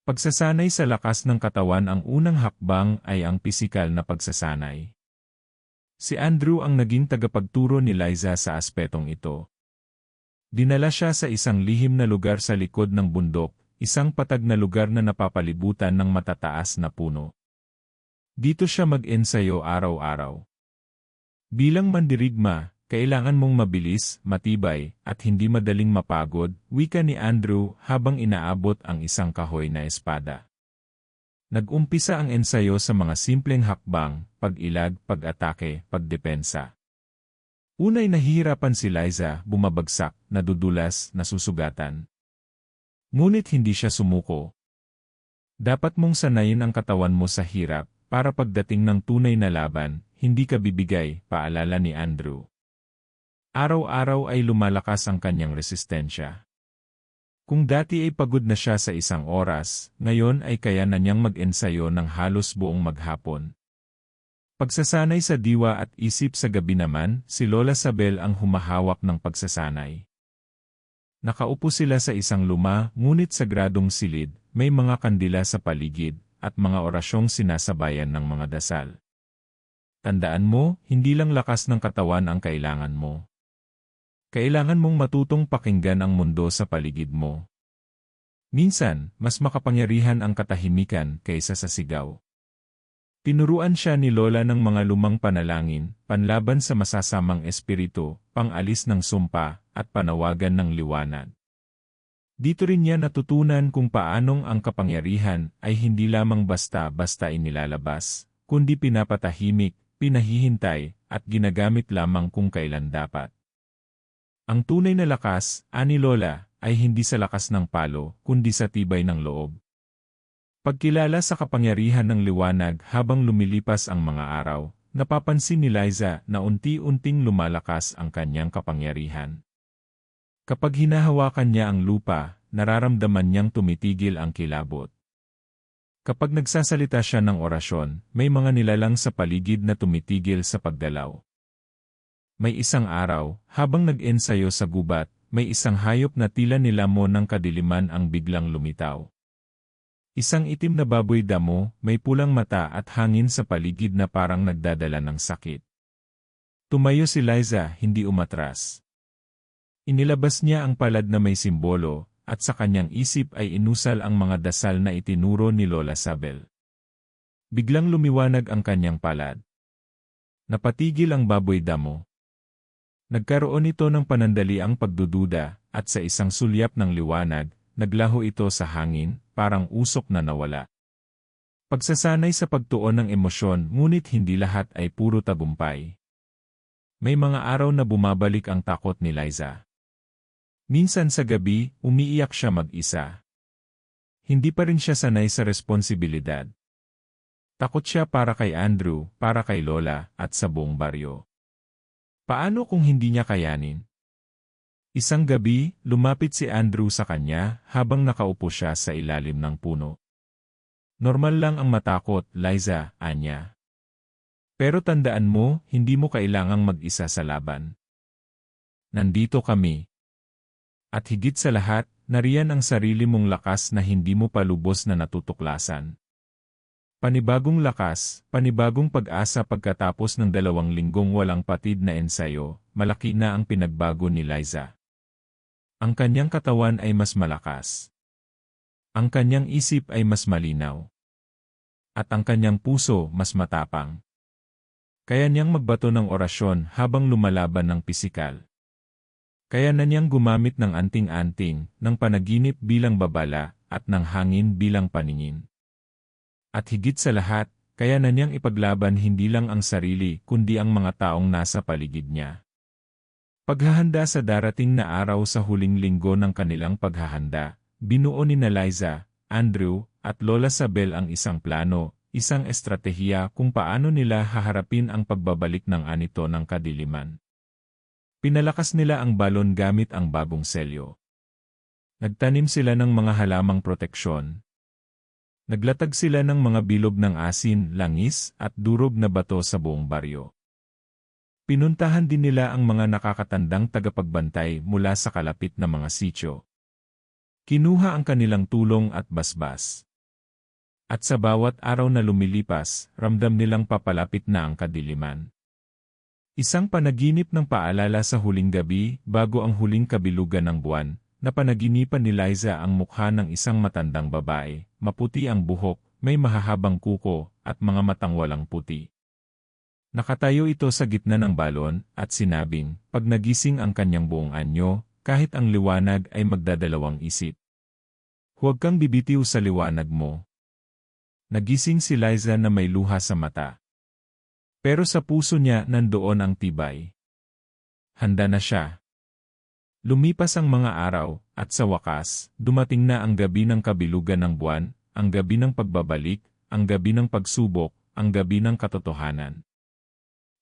Pagsasanay sa lakas ng katawan, ang unang hakbang ay ang pisikal na pagsasanay. Si Andrew ang naging tagapagturo ni Liza sa aspetong ito. Dinala siya sa isang lihim na lugar sa likod ng bundok, isang patag na lugar na napapalibutan ng matataas na puno. Dito siya mag-ensayo araw-araw. Bilang mandirigma, kailangan mong mabilis, matibay, at hindi madaling mapagod, wika ni Andrew habang inaabot ang isang kahoy na espada. Nag-umpisa ang ensayo sa mga simpleng hakbang, pag-ilag, pag-atake, pagdepensa. Unay nahihirapan si Liza, bumabagsak, nadudulas, nasusugatan. Ngunit hindi siya sumuko. Dapat mong sanayin ang katawan mo sa hirap, para pagdating ng tunay na laban, hindi ka bibigay, paalala ni Andrew. Araw-araw ay lumalakas ang kanyang resistensya. Kung dati ay pagod na siya sa isang oras, ngayon ay kaya na niyang mag-ensayo ng halos buong maghapon. Pagsasanay sa diwa at isip sa gabi naman, si Lola Sabel ang humahawak ng pagsasanay. Nakaupo sila sa isang luma, ngunit sagradong silid, may mga kandila sa paligid, at mga orasyong sinasabayan ng mga dasal. Tandaan mo, hindi lang lakas ng katawan ang kailangan mo. Kailangan mong matutong pakinggan ang mundo sa paligid mo. Minsan, mas makapangyarihan ang katahimikan kaysa sa sigaw. Tinuruan siya ni Lola ng mga lumang panalangin, panlaban sa masasamang espiritu, pangalis ng sumpa, at panawagan ng liwanag. Dito rin niya natutunan kung paanong ang kapangyarihan ay hindi lamang basta-basta inilalabas, kundi pinapatahimik, pinahihintay, at ginagamit lamang kung kailan dapat. Ang tunay na lakas, ani Lola, ay hindi sa lakas ng palo, kundi sa tibay ng loob. Pagkilala sa kapangyarihan ng liwanag habang lumilipas ang mga araw, napapansin ni Liza na unti-unting lumalakas ang kanyang kapangyarihan. Kapag hinahawakan niya ang lupa, nararamdaman niyang tumitigil ang kilabot. Kapag nagsasalita siya ng orasyon, may mga nilalang sa paligid na tumitigil sa pagdalaw. May isang araw, habang nag-ensayo sa gubat, may isang hayop na tila nilamon ng kadiliman ang biglang lumitaw. Isang itim na baboy damo, may pulang mata at hangin sa paligid na parang nagdadala ng sakit. Tumayo si Liza, hindi umatras. Inilabas niya ang palad na may simbolo, at sa kanyang isip ay inusal ang mga dasal na itinuro ni Lola Sabel. Biglang lumiwanag ang kanyang palad. Napatigil ang baboy damo. Nagkaroon ito ng panandaliang pagdududa, at sa isang sulyap ng liwanag, naglaho ito sa hangin, parang usok na nawala. Pagsasanay sa pagtuon ng emosyon, ngunit hindi lahat ay puro tagumpay. May mga araw na bumabalik ang takot ni Liza. Minsan sa gabi, umiiyak siya mag-isa. Hindi pa rin siya sanay sa responsibilidad. Takot siya para kay Andrew, para kay Lola, at sa buong baryo. Paano kung hindi niya kayanin? Isang gabi, lumapit si Andrew sa kanya habang nakaupo siya sa ilalim ng puno. Normal lang ang matakot, Liza, anya. Pero tandaan mo, hindi mo kailangang mag-isa sa laban. Nandito kami. At higit sa lahat, nariyan ang sarili mong lakas na hindi mo pa lubos na natutuklasan. Panibagong lakas, panibagong pag-asa pagkatapos ng 2 linggong walang patid na ensayo, malaki na ang pinagbago ni Liza. Ang kanyang katawan ay mas malakas. Ang kanyang isip ay mas malinaw. At ang kanyang puso mas matapang. Kaya niyang magbato ng orasyon habang lumalaban ng pisikal. Kaya na niyang gumamit ng anting-anting, ng panaginip bilang babala, at ng hangin bilang paningin. At higit sa lahat, kaya na niyang ipaglaban hindi lang ang sarili kundi ang mga taong nasa paligid niya. Paghahanda sa darating na araw sa huling linggo ng kanilang paghahanda, binuo ni Liza, Andrew, at Lola Sabel ang isang plano, isang estratehiya kung paano nila haharapin ang pagbabalik ng anito ng kadiliman. Pinalakas nila ang balon gamit ang bagong selyo. Nagtanim sila ng mga halamang proteksyon. Naglatag sila ng mga bilog ng asin, langis, at durog na bato sa buong baryo. Pinuntahan din nila ang mga nakakatandang tagapagbantay mula sa kalapit na mga sityo. Kinuha ang kanilang tulong at basbas. At sa bawat araw na lumilipas, ramdam nilang papalapit na ang kadiliman. Isang panaginip ng paalala sa huling gabi bago ang huling kabilugan ng buwan, na panaginipan ni Liza ang mukha ng isang matandang babae, maputi ang buhok, may mahahabang kuko, at mga matang walang puti. Nakatayo ito sa gitna ng balon, at sinabing, pag nagising ang kanyang buong anyo, kahit ang liwanag ay magdadalawang isip. Huwag kang bibitiw sa liwanag mo. Nagising si Liza na may luha sa mata. Pero sa puso niya nandoon ang tibay. Handa na siya. Lumipas ang mga araw, at sa wakas, dumating na ang gabi ng kabilugan ng buwan, ang gabi ng pagbabalik, ang gabi ng pagsubok, ang gabi ng katotohanan.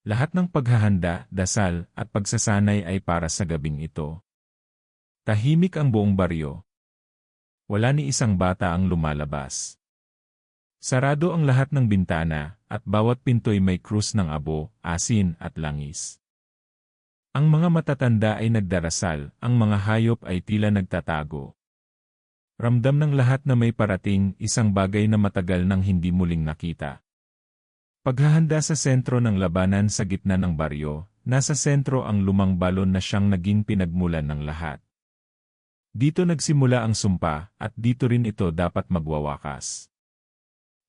Lahat ng paghahanda, dasal, at pagsasanay ay para sa gabing ito. Tahimik ang buong baryo. Wala ni isang bata ang lumalabas. Sarado ang lahat ng bintana, at bawat pinto'y may krus ng abo, asin, at langis. Ang mga matatanda ay nagdarasal, ang mga hayop ay tila nagtatago. Ramdam ng lahat na may parating, isang bagay na matagal nang hindi muling nakita. Paghahanda sa sentro ng labanan sa gitna ng baryo, nasa sentro ang lumang balon na siyang naging pinagmulan ng lahat. Dito nagsimula ang sumpa, at dito rin ito dapat magwawakas.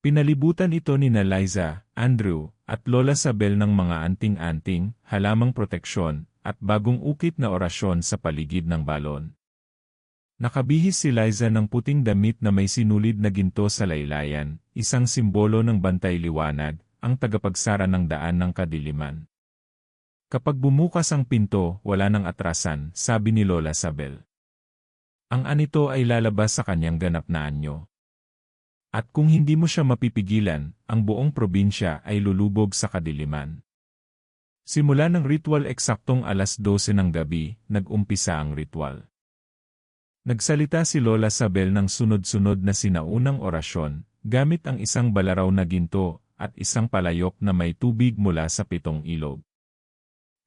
Pinalibutan ito ni Liza, Andrew, at Lola Sabel ng mga anting-anting, halamang proteksyon, at bagong ukit na orasyon sa paligid ng balon. Nakabihis si Liza ng puting damit na may sinulid na ginto sa laylayan, isang simbolo ng bantay liwanag, ang tagapagsara ng daan ng kadiliman. Kapag bumukas ang pinto, wala nang atrasan, sabi ni Lola Sabel. Ang anito ay lalabas sa kanyang ganap na anyo. At kung hindi mo siya mapipigilan, ang buong probinsya ay lulubog sa kadiliman. Simula ng ritual eksaktong alas 12 ng gabi, nag-umpisa ang ritual. Nagsalita si Lola Sabel ng sunod-sunod na sinaunang orasyon, gamit ang isang balaraw na ginto, at isang palayok na may tubig mula sa 7 ilog.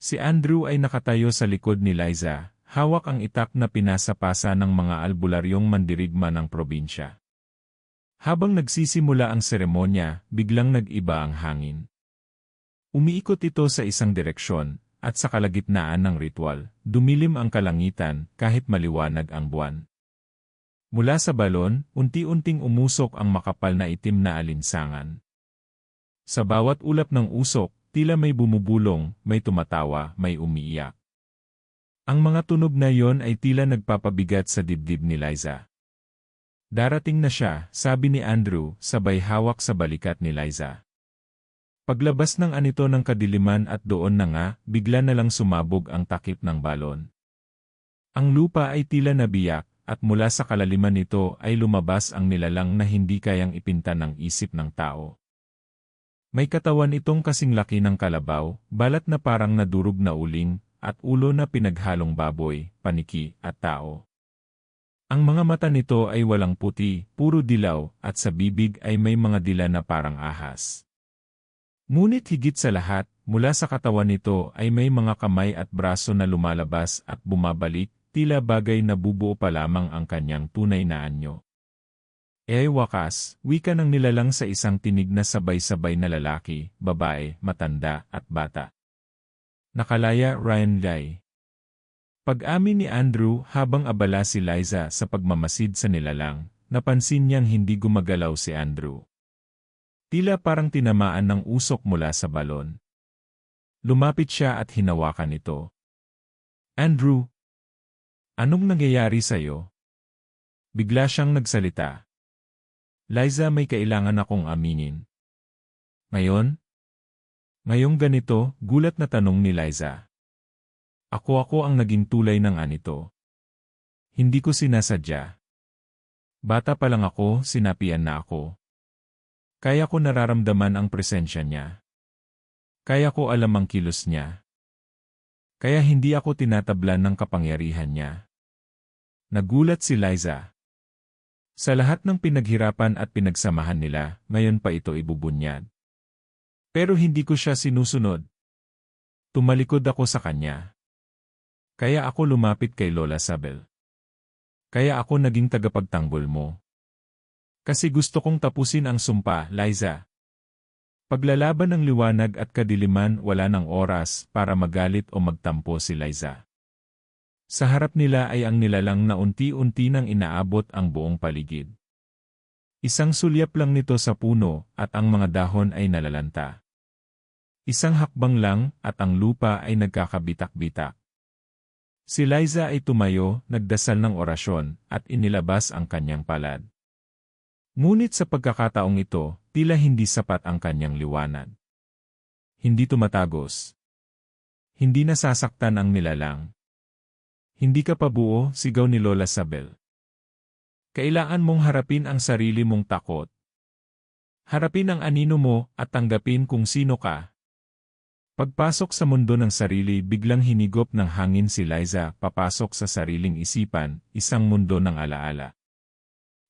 Si Andrew ay nakatayo sa likod ni Liza, hawak ang itak na pinasapasa ng mga albularyong mandirigma ng probinsya. Habang nagsisimula ang seremonya, biglang nag-iba ang hangin. Umiikot ito sa isang direksyon, at sa kalagitnaan ng ritual, dumilim ang kalangitan kahit maliwanag ang buwan. Mula sa balon, unti-unting umusok ang makapal na itim na alinsangan. Sa bawat ulap ng usok, tila may bumubulong, may tumatawa, may umiiyak. Ang mga tunog na yon ay tila nagpapabigat sa dibdib ni Liza. Darating na siya, sabi ni Andrew, sabay hawak sa balikat ni Liza. Paglabas ng anito ng kadiliman at doon na nga, bigla na lang sumabog ang takip ng balon. Ang lupa ay tila nabiyak, at mula sa kalaliman nito ay lumabas ang nilalang na hindi kayang ipinta ng isip ng tao. May katawan itong kasing laki ng kalabaw, balat na parang nadurog na uling, at ulo na pinaghalong baboy, paniki, at tao. Ang mga mata nito ay walang puti, puro dilaw, at sa bibig ay may mga dila na parang ahas. Ngunit higit sa lahat, mula sa katawan nito ay may mga kamay at braso na lumalabas at bumabalik, tila bagay na bubuo pa lamang ang kanyang tunay na anyo. Wakas, wika ng nilalang sa isang tinig na sabay-sabay na lalaki, babae, matanda, at bata. Nakalaya Ryan Lai. Pag-amin ni Andrew habang abala si Liza sa pagmamasid sa nilalang, napansin niyang hindi gumagalaw si Andrew. Tila parang tinamaan ng usok mula sa balon. Lumapit siya at hinawakan ito. Andrew, anong nangyayari sa'yo? Bigla siyang nagsalita. Liza, may kailangan akong aminin. Ngayon? Ngayong ganito, gulat na tanong ni Liza. Ako ang naging tulay ng anito. Hindi ko sinasadya. Bata pa lang ako, sinapian na ako. Kaya ko nararamdaman ang presensya niya. Kaya ko alam ang kilos niya. Kaya hindi ako tinatablan ng kapangyarihan niya. Nagulat si Liza. Sa lahat ng pinaghirapan at pinagsamahan nila, ngayon pa ito ibubunyad. Pero hindi ko siya sinusunod. Tumalikod ako sa kanya. Kaya ako lumapit kay Lola Sabel. Kaya ako naging tagapagtanggol mo. Kasi gusto kong tapusin ang sumpa, Liza. Paglalaban ng liwanag at kadiliman, wala ng oras para magalit o magtampo si Liza. Sa harap nila ay ang nilalang na unti-unti nang inaabot ang buong paligid. Isang sulyap lang nito sa puno at ang mga dahon ay nalalanta. Isang hakbang lang at ang lupa ay nagkakabitak-bitak. Si Liza ay tumayo, nagdasal ng orasyon at inilabas ang kanyang palad. Ngunit sa pagkakataong ito, tila hindi sapat ang kanyang liwanag. Hindi tumatagos. Hindi nasasaktan ang nilalang. Hindi ka pa buo, sigaw ni Lola Sabel. Kailangan mong harapin ang sarili mong takot. Harapin ang anino mo at tanggapin kung sino ka. Pagpasok sa mundo ng sarili, biglang hinigop ng hangin si Liza, papasok sa sariling isipan, isang mundo ng alaala.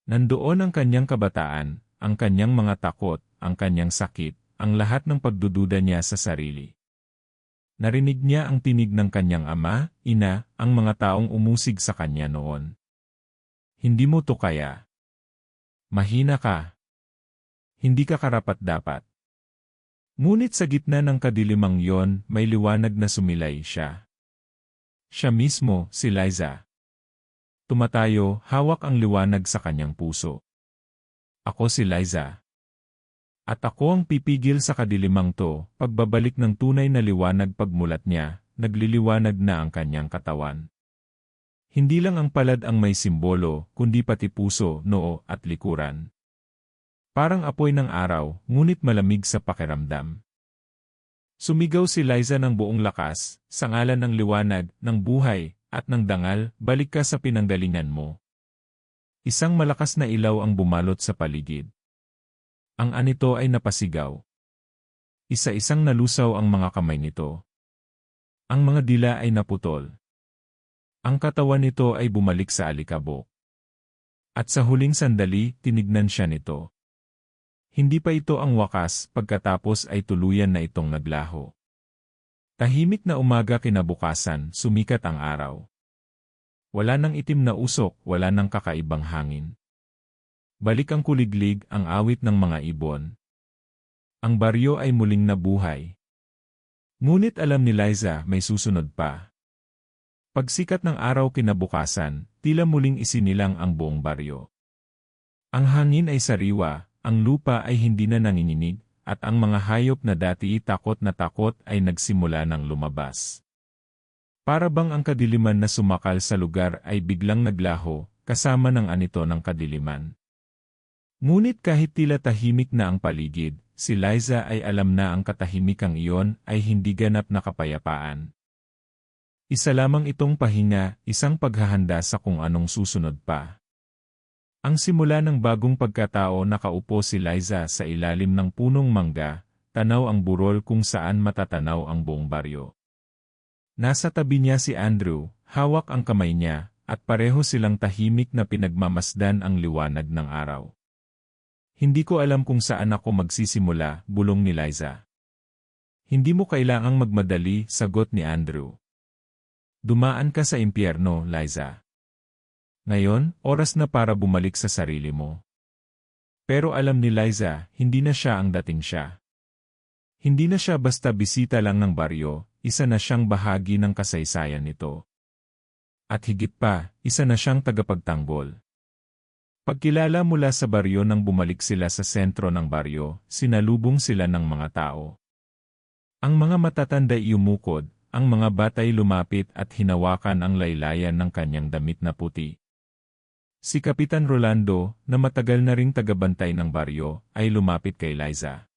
Nandoon ang kanyang kabataan, ang kanyang mga takot, ang kanyang sakit, ang lahat ng pagdududa niya sa sarili. Narinig niya ang tinig ng kanyang ama, ina, ang mga taong umusig sa kanya noon. Hindi mo to kaya. Mahina ka. Hindi ka karapat-dapat. Ngunit sa gitna ng kadilimang yon, may liwanag na sumilay siya. Siya mismo, si Liza. Tumatayo, hawak ang liwanag sa kanyang puso. Ako si Liza. At ako ang pipigil sa kadilimang to, pagbabalik ng tunay na liwanag pagmulat niya, nagliliwanag na ang kanyang katawan. Hindi lang ang palad ang may simbolo, kundi pati puso, noo at likuran. Parang apoy ng araw, ngunit malamig sa pakiramdam. Sumigaw si Liza ng buong lakas, sa ngalan ng liwanag, ng buhay, at ng dangal, balik ka sa pinanggalingan mo. Isang malakas na ilaw ang bumalot sa paligid. Ang anito ay napasigaw. Isa-isang nalusaw ang mga kamay nito. Ang mga dila ay naputol. Ang katawan nito ay bumalik sa alikabok. At sa huling sandali, tinignan siya nito. Hindi pa ito ang wakas, pagkatapos ay tuluyan na itong naglaho. Tahimik na umaga kinabukasan, sumikat ang araw. Wala nang itim na usok, wala nang kakaibang hangin. Balik ang kuliglig, ang awit ng mga ibon. Ang baryo ay muling nabuhay. Ngunit alam ni Liza, may susunod pa. Pagsikat ng araw kinabukasan, tila muling isinilang ang buong baryo. Ang hangin ay sariwa, ang lupa ay hindi na nanginginig, at ang mga hayop na dati takot na takot ay nagsimula ng lumabas. Para bang ang kadiliman na sumakal sa lugar ay biglang naglaho, kasama ng anito ng kadiliman. Ngunit kahit tila tahimik na ang paligid, si Liza ay alam na ang katahimikang iyon ay hindi ganap na kapayapaan. Isa lamang itong pahinga, isang paghahanda sa kung anong susunod pa. Ang simula ng bagong pagkatao, nakaupo si Liza sa ilalim ng punong mangga, tanaw ang burol kung saan matatanaw ang buong baryo. Nasa tabi niya si Andrew, hawak ang kamay niya, at pareho silang tahimik na pinagmamasdan ang liwanag ng araw. Hindi ko alam kung saan ako magsisimula, bulong ni Liza. Hindi mo kailangang magmadali, sagot ni Andrew. Dumaan ka sa impyerno, Liza. Ngayon, oras na para bumalik sa sarili mo. Pero alam ni Liza, hindi na siya ang dating siya. Hindi na siya basta bisita lang ng baryo, isa na siyang bahagi ng kasaysayan nito. At higit pa, isa na siyang tagapagtanggol. Pagkilala mula sa baryo nang bumalik sila sa sentro ng baryo, sinalubong sila ng mga tao. Ang mga matatanda ay umukod, ang mga batay lumapit at hinawakan ang laylayan ng kanyang damit na puti. Si Kapitan Rolando, na matagal na ring tagabantay ng baryo, ay lumapit kay Liza.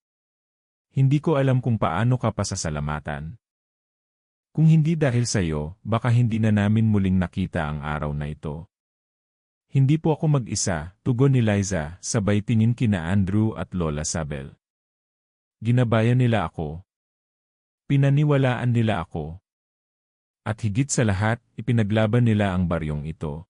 hindi ko alam kung paano ka pasasalamatan. Kung hindi dahil sa iyo, baka hindi na namin muling nakita ang araw na ito. Hindi po ako mag-isa, tugon ni Liza, sabay tingin kina Andrew at Lola Sabel. Ginabayan nila ako. Pinaniwalaan nila ako. At higit sa lahat, ipinaglaban nila ang baryong ito.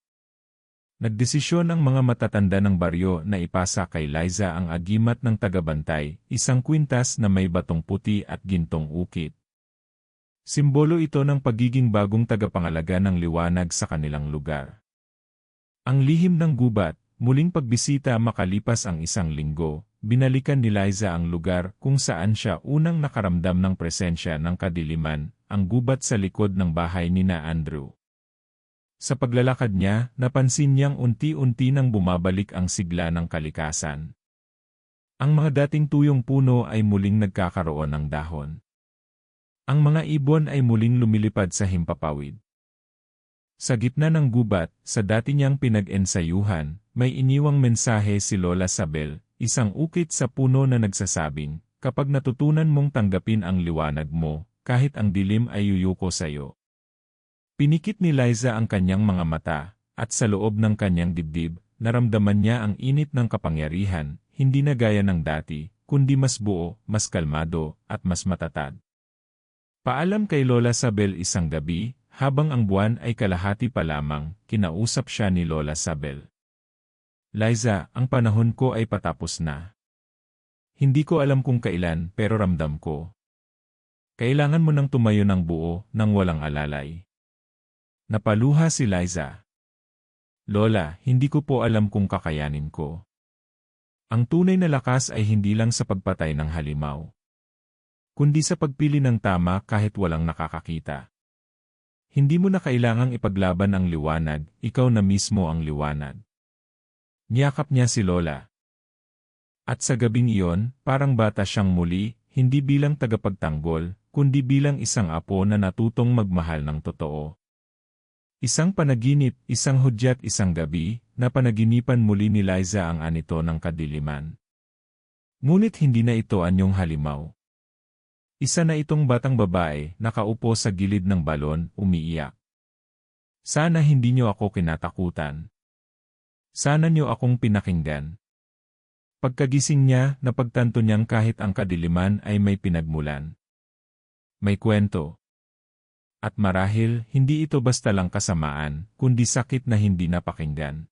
Nagdesisyon ang mga matatanda ng baryo na ipasa kay Liza ang agimat ng tagabantay, isang kwintas na may batong puti at gintong ukit. Simbolo ito ng pagiging bagong tagapangalaga ng liwanag sa kanilang lugar. Ang lihim ng gubat, muling pagbisita makalipas ang isang linggo, binalikan ni Liza ang lugar kung saan siya unang nakaramdam ng presensya ng kadiliman, ang gubat sa likod ng bahay ni na Andrew. Sa paglalakad niya, napansin niyang unti-unti nang bumabalik ang sigla ng kalikasan. Ang mga dating tuyong puno ay muling nagkakaroon ng dahon. Ang mga ibon ay muling lumilipad sa himpapawid. Sa gitna ng gubat, sa dati niyang pinag-ensayuhan, may iniwang mensahe si Lola Sabel, isang ukit sa puno na nagsasabing, kapag natutunan mong tanggapin ang liwanag mo, kahit ang dilim ay yuyuko sa iyo. Pinikit ni Liza ang kanyang mga mata, at sa loob ng kanyang dibdib, naramdaman niya ang init ng kapangyarihan, hindi na gaya ng dati, kundi mas buo, mas kalmado, at mas matatag. Paalam kay Lola Sabel isang gabi, habang ang buwan ay kalahati pa lamang, kinausap siya ni Lola Sabel. Liza, ang panahon ko ay patapos na. Hindi ko alam kung kailan, pero ramdam ko. Kailangan mo nang tumayo ng buo, nang walang alalay. Napaluha si Liza. Lola, hindi ko po alam kung kakayanin ko. Ang tunay na lakas ay hindi lang sa pagpatay ng halimaw, kundi sa pagpili ng tama kahit walang nakakakita. Hindi mo na kailangang ipaglaban ang liwanag, ikaw na mismo ang liwanag. Niyakap niya si Lola. At sa gabing iyon, parang bata siyang muli, hindi bilang tagapagtanggol, kundi bilang isang apo na natutong magmahal ng totoo. Isang panaginip, isang hudyat, isang gabi, na panaginipan muli ni Liza ang anito ng kadiliman. Ngunit hindi na ito anyong halimaw. Isa na itong batang babae, nakaupo sa gilid ng balon, umiiyak. Sana hindi niyo ako kinatakutan. Sana niyo akong pinakinggan. Pagkagising niya, napagtanto niyang kahit ang kadiliman ay may pinagmulan. May kwento. At marahil, hindi ito basta lang kasamaan, kundi sakit na hindi napakinggan.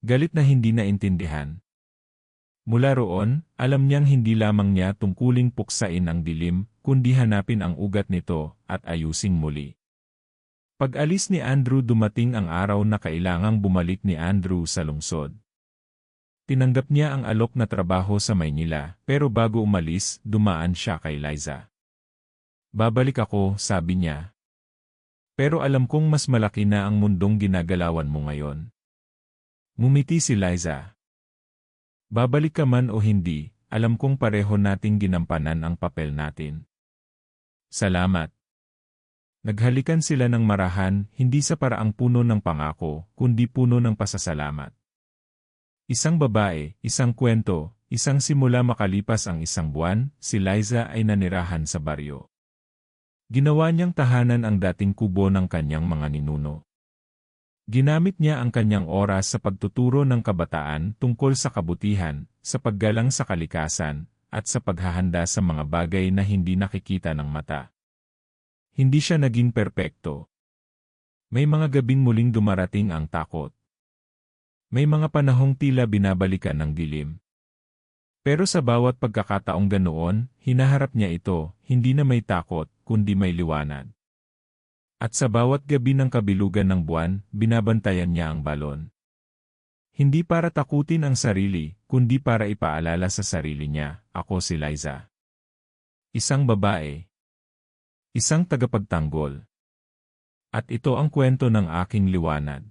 Galit na hindi naintindihan. Mula roon, alam niyang hindi lamang niya tungkuling puksain ang dilim, kundi hanapin ang ugat nito, at ayusing muli. Pag-alis ni Andrew, dumating ang araw na kailangang bumalik ni Andrew sa lungsod. Tinanggap niya ang alok na trabaho sa Maynila, pero bago umalis, dumaan siya kay Liza. Babalik ako, sabi niya. Pero alam kong mas malaki na ang mundong ginagalawan mo ngayon. Ngumiti si Liza. Babalik ka man o hindi, alam kong pareho nating ginampanan ang papel natin. Salamat. Naghalikan sila ng marahan, hindi sa paraang puno ng pangako, kundi puno ng pasasalamat. Isang babae, isang kwento, isang simula makalipas ang isang buwan, si Liza ay nanirahan sa baryo. Ginawa niyang tahanan ang dating kubo ng kanyang mga ninuno. Ginamit niya ang kanyang oras sa pagtuturo ng kabataan tungkol sa kabutihan, sa paggalang sa kalikasan, at sa paghahanda sa mga bagay na hindi nakikita ng mata. Hindi siya naging perpekto. May mga gabing muling dumarating ang takot. May mga panahong tila binabalikan ng dilim. Pero sa bawat pagkakataong ganoon, hinaharap niya ito, hindi na may takot, kundi may liwanag. At sa bawat gabi ng kabilugan ng buwan, binabantayan niya ang balon. Hindi para takutin ang sarili, kundi para ipaalala sa sarili niya, ako si Liza. Isang babae. Isang tagapagtanggol. At ito ang kwento ng aking liwanag.